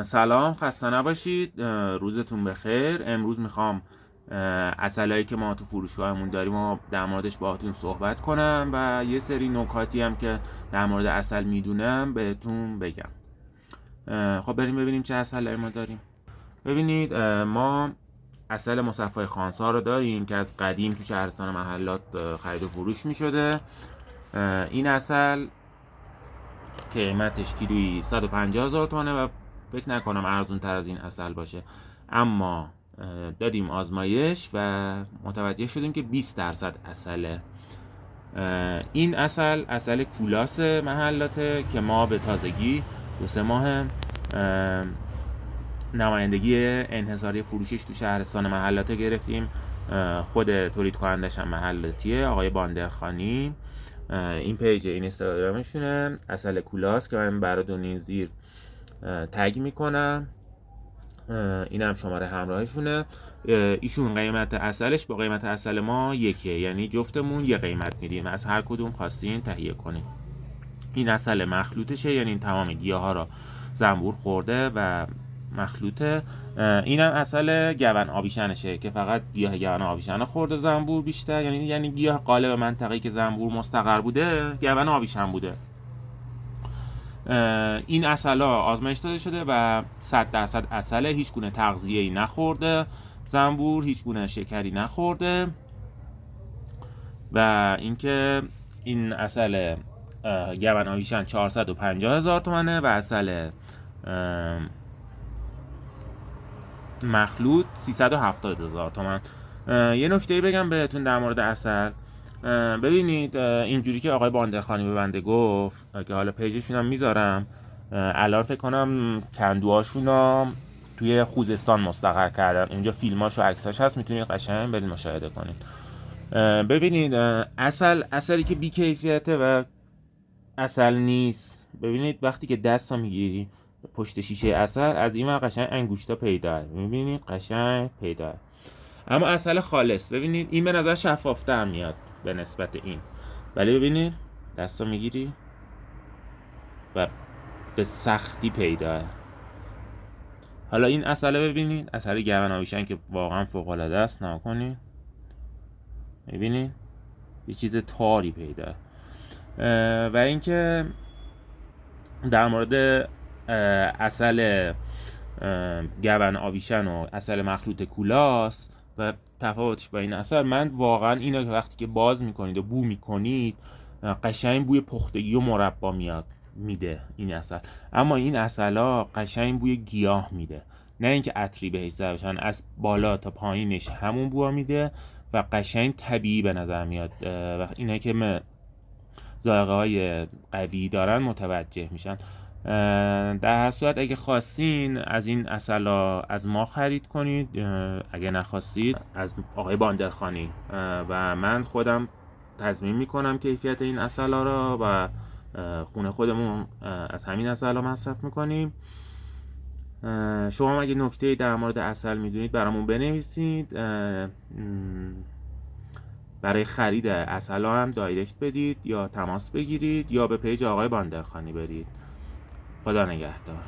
سلام، خسته نباشید. روزتون بخیر. امروز میخوام عسلایی که ما تو فروشگاهمون داریم و در موردش باهاتون صحبت کنم و یه سری نکاتی هم که در مورد عسل میدونم بهتون بگم. خب بریم ببینیم چه عسلایی ما داریم. ببینید، ما عسل مصفای خانسا رو داریم که از قدیم تو شهرستان محلات خرید و فروش میشده. این عسل قیمتش کیلویی 150,000 تومانه و فکر نکنم ارزون تر از این عسل باشه، اما دادیم آزمایش و متوجه شدیم که 20% عسله. این عسل کولاس محلاته که ما به تازگی 2-3 ماه نمایندگی انحصاری فروشش تو شهرستان محلاته گرفتیم. خود تولید کنندش هم محلاتیه، آقای باندرخانی. این پیج اینستاگرامشونه، عسل کولاس، که من براتون زیر تگ میکنم. این هم شماره همراهشونه. ایشون قیمت عسلش با قیمت عسل ما یکه، یعنی جفتمون یه قیمت میدیم، از هر کدوم خواستین تهیه کنیم. این عسل مخلوطشه، یعنی این تمام گیاه ها را زنبور خورده و مخلوطه. این هم عسل گون آبیشنشه که فقط گیاه گون آبیشن خورده زنبور بیشتر، یعنی گیاه قالب منطقه‌ای که زنبور مستقر بوده گون آبیشن بوده. این عسل‌ها آزمایش داده شده و 100% عسله، هیچ گونه تغذیه‌ای نخورده زنبور، هیچ گونه شکری نخورده. و اینکه این عسل گون آویشن 450,000 تومانه و عسل مخلوط 370,000 تومان. یه نکته بگم بهتون در مورد عسل. ببینید، اینجوری که آقای باندرخانی به بنده گفت که حالا پیجشون هم میذارم، الان فکر کنم کندوهاشون توی خوزستان مستقر کردن، اونجا فیلماش و عکساش هست، میتونید قشنگ برید مشاهده کنید. ببینید، عسلی که بی کیفیته و عسل نیست. ببینید وقتی که دستو میگیری پشت شیشه عسل، از این ور قشنگ انگوشتا پیداه، میبینید قشنگ پیداه. اما عسل خالص، ببینید این به نظر شفافتر میاد به نسبت این، ولی ببینید دستو میگیری و به سختی پیداه. حالا این عسل ببینید، عسل گون آویشن که واقعا فوق العاده است، نکنید ببینید یه چیز تاری پیداه. و اینکه در مورد عسل گون آویشن و عسل مخلوط کولاس و تفاوتش با این عسل، من واقعا اینا که وقتی که باز میکنید و بو میکنید قشنگ بوی پختگی و مربا میده این عسل. اما این عسلا قشنگ بوی گیاه میده، نه اینکه عطری بهش زده باشن، از بالا تا پایینش همون بو میده و قشنگ طبیعی به نظر میاد. و اینا که ذائقه های قوی دارن متوجه میشن. در هر صورت اگه خواستین از این عسلا از ما خرید کنید، اگه نخواستید از آقای باندرخانی. و من خودم تضمین میکنم کیفیت این عسلا را و خونه خودمون از همین عسلا مصرف میکنیم. شما اگه نکته در مورد عسل میدونید برامون بنویسید. برای خرید عسلا هم دایرکت بدید یا تماس بگیرید یا به پیج آقای باندرخانی برید. خدا نگهدار.